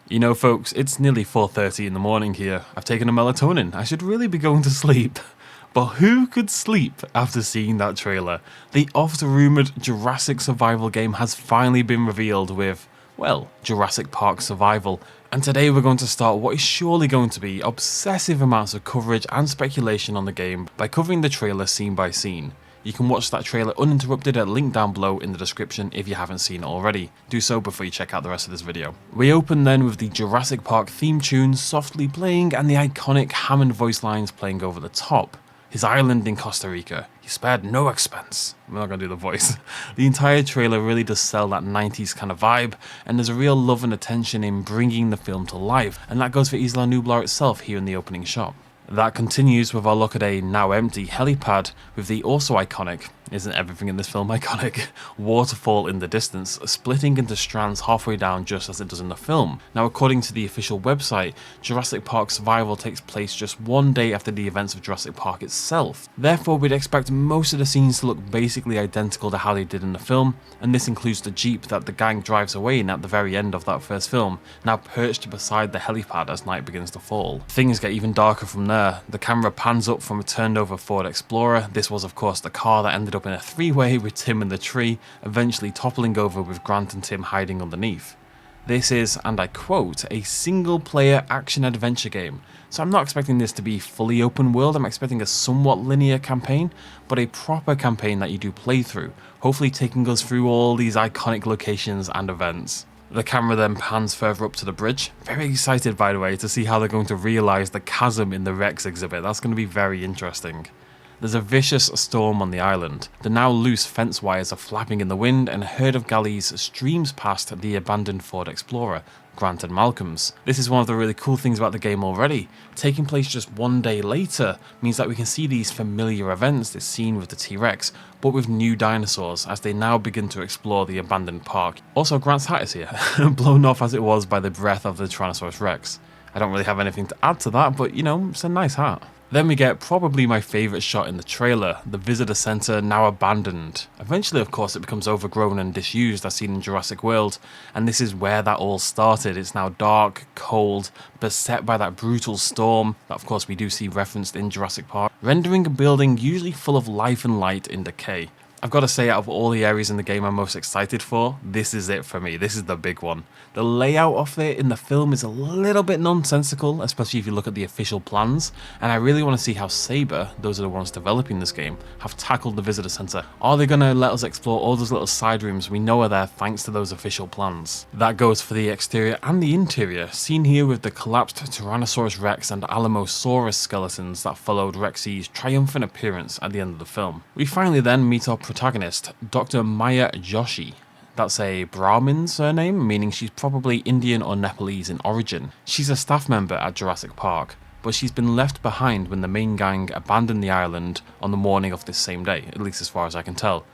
You know folks, it's nearly 4:30 in the morning here. I've taken a melatonin. I should really be going to sleep. But who could sleep after seeing that trailer? The oft-rumoured Jurassic survival game has finally been revealed with, well, Jurassic Park Survival. And today we're going to start what is surely going to be obsessive amounts of coverage and speculation on the game by covering the trailer scene by scene. You can watch that trailer uninterrupted at a link down below in the description if you haven't seen it already. Do so before you check out the rest of this video. We open then with the Jurassic Park theme tune softly playing and the iconic Hammond voice lines playing over the top. His island in Costa Rica. He spared no expense. I'm not going to do the voice. The entire trailer really does sell that 90s kind of vibe, and there's a real love and attention in bringing the film to life, and that goes for Isla Nublar itself here in the opening shot. That continues with our look at a now empty helipad with the also iconic, isn't everything in this film iconic, waterfall in the distance, splitting into strands halfway down just as it does in the film. Now according to the official website, Jurassic Park Survival takes place just one day after the events of Jurassic Park itself. Therefore we'd expect most of the scenes to look basically identical to how they did in the film, and this includes the Jeep that the gang drives away in at the very end of that first film, now perched beside the helipad as night begins to fall. Things get even darker from there. The camera pans up from a turned over Ford Explorer. This was of course the car that ended up in a three-way with Tim in the tree, eventually toppling over with Grant and Tim hiding underneath. This is, and I quote, a single-player action-adventure game. So I'm not expecting this to be fully open world, I'm expecting a somewhat linear campaign, but a proper campaign that you do play through, hopefully taking us through all these iconic locations and events. The camera then pans further up to the bridge. Very excited, by the way, to see how they're going to realise the chasm in the Rex exhibit. That's going to be very interesting. There's a vicious storm on the island. The now loose fence wires are flapping in the wind and a herd of galleys streams past the abandoned Ford Explorer, Grant and Malcolm's. This is one of the really cool things about the game already. Taking place just one day later means that we can see these familiar events, this scene with the T-Rex, but with new dinosaurs as they now begin to explore the abandoned park. Also, Grant's hat is here, blown off as it was by the breath of the Tyrannosaurus Rex. I don't really have anything to add to that, but you know, it's a nice hat. Then we get probably my favourite shot in the trailer, the visitor centre now abandoned. Eventually of course it becomes overgrown and disused as seen in Jurassic World, and this is where that all started. It's now dark, cold, beset by that brutal storm that of course we do see referenced in Jurassic Park, rendering a building usually full of life and light in decay. I've got to say, out of all the areas in the game I'm most excited for, this is it for me. This is the big one. The layout of it in the film is a little bit nonsensical, especially if you look at the official plans, and I really want to see how Saber, those are the ones developing this game, have tackled the visitor centre. Are they going to let us explore all those little side rooms we know are there thanks to those official plans? That goes for the exterior and the interior, seen here with the collapsed Tyrannosaurus Rex and Alamosaurus skeletons that followed Rexy's triumphant appearance at the end of the film. We finally then meet our protagonist, Dr. Maya Joshi. That's a Brahmin surname, meaning she's probably Indian or Nepalese in origin. She's a staff member at Jurassic Park, but she's been left behind when the main gang abandoned the island on the morning of this same day, at least as far as I can tell.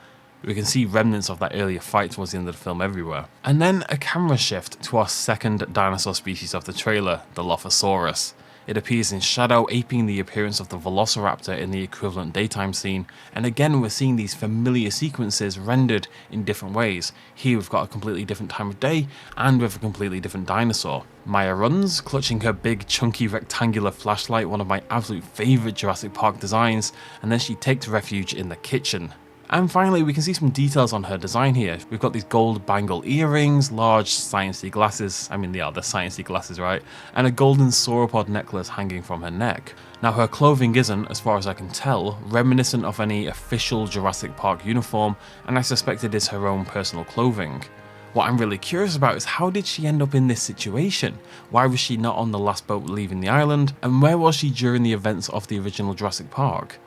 We can see remnants of that earlier fight towards the end of the film everywhere. And then a camera shift to our second dinosaur species of the trailer, the Dilophosaurus. It appears in shadow, aping the appearance of the Velociraptor in the equivalent daytime scene, and again we're seeing these familiar sequences rendered in different ways. Here we've got a completely different time of day, and with a completely different dinosaur. Maya runs, clutching her big chunky rectangular flashlight, one of my absolute favourite Jurassic Park designs, and then she takes refuge in the kitchen. And finally, we can see some details on her design here. We've got these gold bangle earrings, large science-y glasses, I mean they are the science-y glasses, right? And a golden sauropod necklace hanging from her neck. Now her clothing isn't, as far as I can tell, reminiscent of any official Jurassic Park uniform, and I suspect it is her own personal clothing. What I'm really curious about is how did she end up in this situation? Why was she not on the last boat leaving the island? And where was she during the events of the original Jurassic Park?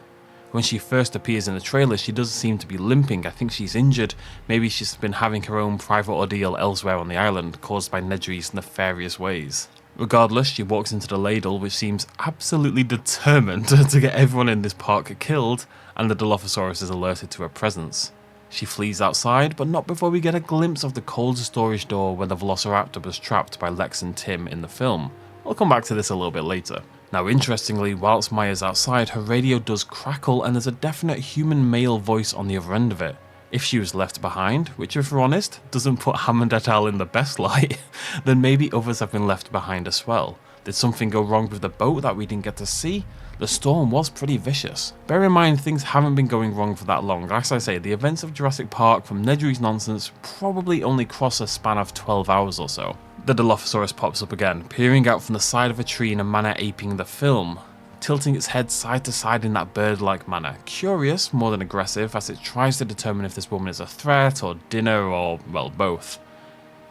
When she first appears in the trailer, she does seem to be limping. I think she's injured. Maybe she's been having her own private ordeal elsewhere on the island, caused by Nedry's nefarious ways. Regardless, she walks into the ladle, which seems absolutely determined to get everyone in this park killed, and the Dilophosaurus is alerted to her presence. She flees outside, but not before we get a glimpse of the cold storage door where the Velociraptor was trapped by Lex and Tim in the film. I'll come back to this a little bit later. Now interestingly, whilst Maya's outside, her radio does crackle and there's a definite human male voice on the other end of it. If she was left behind, which if we're honest, doesn't put Hammond et al. In the best light, then maybe others have been left behind as well. Did something go wrong with the boat that we didn't get to see? The storm was pretty vicious. Bear in mind, things haven't been going wrong for that long. As I say, the events of Jurassic Park from Nedry's nonsense probably only cross a span of 12 hours or so. The Dilophosaurus pops up again, peering out from the side of a tree in a manner aping the film, tilting its head side to side in that bird-like manner. Curious more than aggressive, as it tries to determine if this woman is a threat or dinner or, well, both.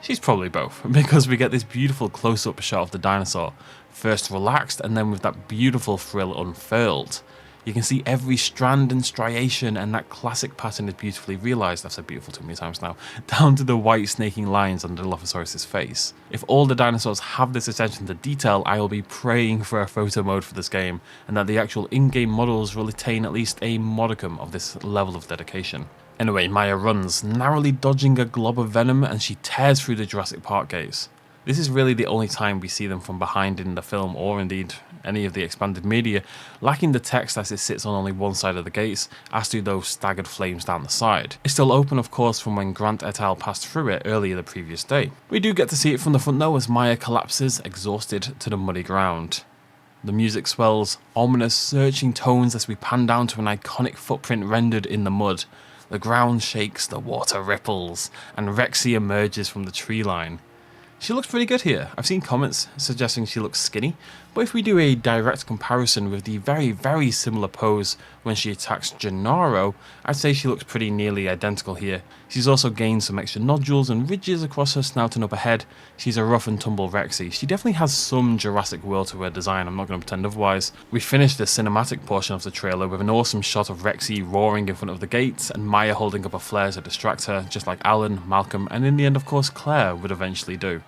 She's probably both, because we get this beautiful close-up shot of the dinosaur, first relaxed and then with that beautiful frill unfurled. You can see every strand and striation, and that classic pattern is beautifully realised, I've said beautiful too many times now, down to the white snaking lines on the Dilophosaurus' face. If all the dinosaurs have this attention to detail, I will be praying for a photo mode for this game, and that the actual in-game models will attain at least a modicum of this level of dedication. Anyway, Maya runs, narrowly dodging a glob of venom, and she tears through the Jurassic Park gates. This is really the only time we see them from behind in the film, or indeed any of the expanded media, lacking the text as it sits on only one side of the gates, as do those staggered flames down the side. It's still open, of course, from when Grant et al. Passed through it earlier the previous day. We do get to see it from the front though, as Maya collapses, exhausted, to the muddy ground. The music swells, ominous, searching tones as we pan down to an iconic footprint rendered in the mud. The ground shakes, the water ripples, and Rexy emerges from the tree line. She looks pretty good here. I've seen comments suggesting she looks skinny, but if we do a direct comparison with the very similar pose when she attacks Gennaro, I'd say she looks pretty nearly identical here. She's also gained some extra nodules and ridges across her snout and upper head. She's a rough and tumble Rexy. She definitely has some Jurassic World to her design, I'm not going to pretend otherwise. We finished the cinematic portion of the trailer with an awesome shot of Rexy roaring in front of the gates and Maya holding up a flare to distract her, just like Alan, Malcolm, and in the end of course Claire would eventually do.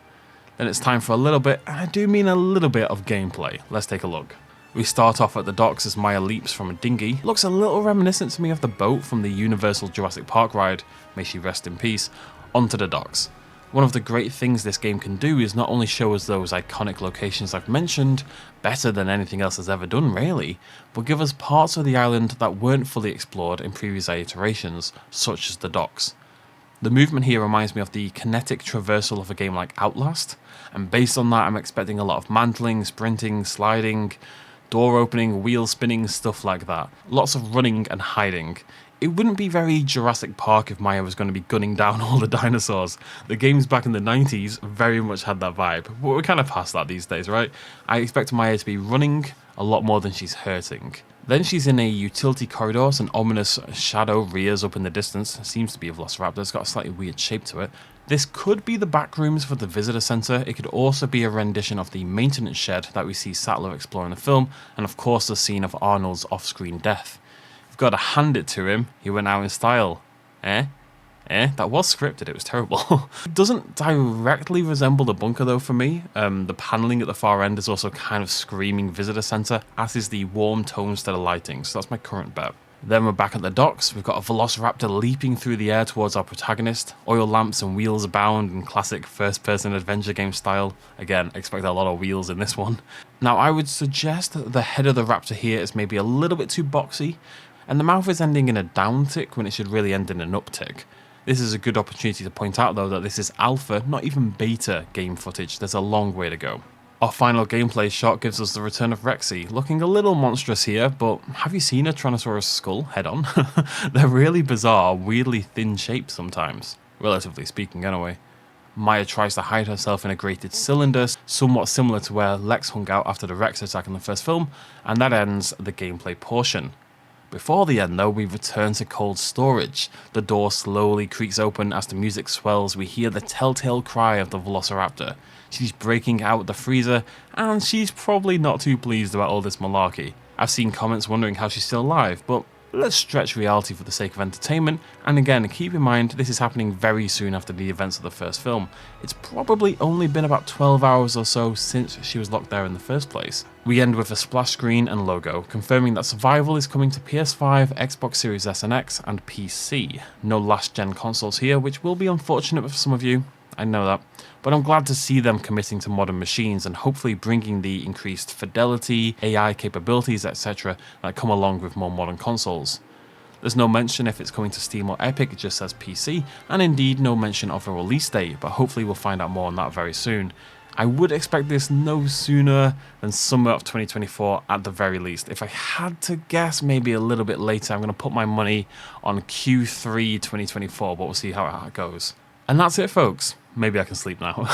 Then it's time for a little bit, and I do mean a little bit, of gameplay. Let's take a look. We start off at the docks as Maya leaps from a dinghy. Looks a little reminiscent to me of the boat from the Universal Jurassic Park ride, may she rest in peace, onto the docks. One of the great things this game can do is not only show us those iconic locations I've mentioned, better than anything else has ever done really, but give us parts of the island that weren't fully explored in previous iterations, such as the docks. The movement here reminds me of the kinetic traversal of a game like Outlast, and based on that I'm expecting a lot of mantling, sprinting, sliding, door opening, wheel spinning, stuff like that. Lots of running and hiding. It wouldn't be very Jurassic Park if Maya was going to be gunning down all the dinosaurs. The games back in the 90s very much had that vibe, but we're kind of past that these days, right? I expect Maya to be running a lot more than she's hurting. Then she's in a utility corridor, so an ominous shadow rears up in the distance. It seems to be a Velociraptor, it's got a slightly weird shape to it. This could be the back rooms for the visitor centre. It could also be a rendition of the maintenance shed that we see Sattler explore in the film, and of course the scene of Arnold's off-screen death. You've got to hand it to him, he went out in style. That was scripted, it was terrible. It doesn't directly resemble the bunker though for me. The panelling at the far end is also kind of screaming visitor centre, as is the warm tones to the lighting, so that's my current bet. Then we're back at the docks. We've got a Velociraptor leaping through the air towards our protagonist. Oil lamps and wheels abound in classic first-person adventure game style. Again, expect a lot of wheels in this one. Now I would suggest that the head of the raptor here is maybe a little bit too boxy, and the mouth is ending in a down tick when it should really end in an uptick. This is a good opportunity to point out though that this is alpha, not even beta game footage. There's a long way to go. Our final gameplay shot gives us the return of Rexy, looking a little monstrous here, but have you seen a Tyrannosaurus skull head on? They're really bizarre, weirdly thin shapes sometimes, relatively speaking anyway. Maya tries to hide herself in a grated cylinder, somewhat similar to where Lex hung out after the Rex attack in the first film, and that ends the gameplay portion. Before the end though, we return to cold storage. The door slowly creaks open as the music swells. We hear the telltale cry of the Velociraptor. She's breaking out the freezer, and she's probably not too pleased about all this malarkey. I've seen comments wondering how she's still alive, but let's stretch reality for the sake of entertainment, and again, keep in mind this is happening very soon after the events of the first film. It's probably only been about 12 hours or so since she was locked there in the first place. We end with a splash screen and logo, confirming that survival is coming to PS5, Xbox Series S and X, and PC. No last-gen consoles here, which will be unfortunate for some of you, I know that, but I'm glad to see them committing to modern machines and hopefully bringing the increased fidelity, AI capabilities, etc. that come along with more modern consoles. There's no mention if it's coming to Steam or Epic, it just says PC, and indeed no mention of a release date, but hopefully we'll find out more on that very soon. I would expect this no sooner than summer of 2024 at the very least. If I had to guess, maybe a little bit later. I'm going to put my money on Q3 2024, but we'll see how it goes. And that's it, folks. Maybe I can sleep now.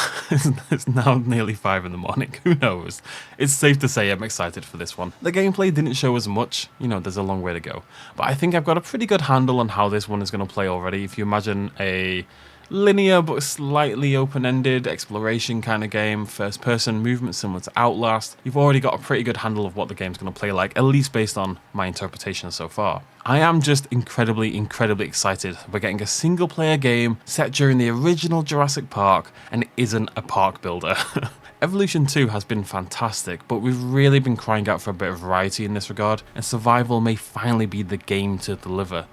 It's now nearly 5 in the morning. Who knows? It's safe to say I'm excited for this one. The gameplay didn't show as much. You know, there's a long way to go. But I think I've got a pretty good handle on how this one is going to play already. If you imagine a linear but slightly open-ended exploration kind of game, first-person movement similar to Outlast, you've already got a pretty good handle of what the game's going to play like, at least based on my interpretation so far. I am just incredibly excited. We're getting a single-player game set during the original Jurassic Park and it isn't a park builder. Evolution 2 has been fantastic, but we've really been crying out for a bit of variety in this regard, and survival may finally be the game to deliver.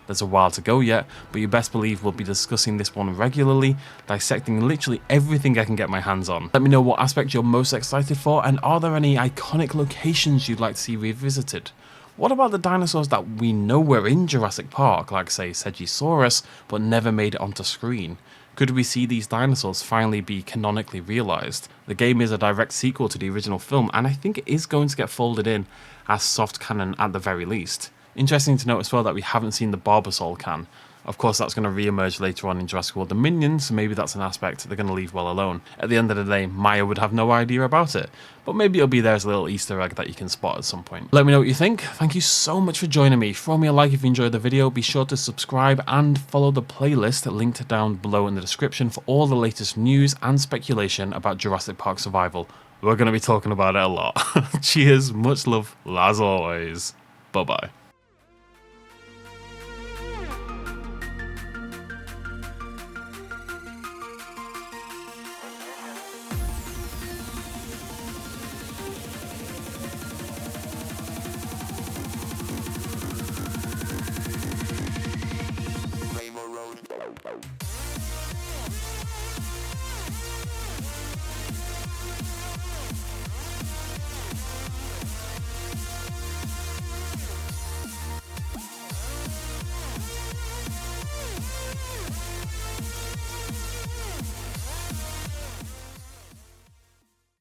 There's a while to go yet, but you best believe we'll be discussing this one regularly, dissecting literally everything I can get my hands on. Let me know what aspect you're most excited for, and are there any iconic locations you'd like to see revisited? What about the dinosaurs that we know were in Jurassic Park, like say Stegosaurus, but never made it onto screen? Could we see these dinosaurs finally be canonically realised? The game is a direct sequel to the original film, and I think it is going to get folded in as soft canon at the very least. Interesting to note as well that we haven't seen the Barbasol can. Of course, that's going to re-emerge later on in Jurassic World Dominion, so maybe that's an aspect they're going to leave well alone. At the end of the day, Maya would have no idea about it, but maybe it'll be there as a little Easter egg that you can spot at some point. Let me know what you think. Thank you so much for joining me. Throw me a like if you enjoyed the video. Be sure to subscribe and follow the playlist linked down below in the description for all the latest news and speculation about Jurassic Park Survival. We're going to be talking about it a lot. Cheers, much love, as always. Bye-bye. Road.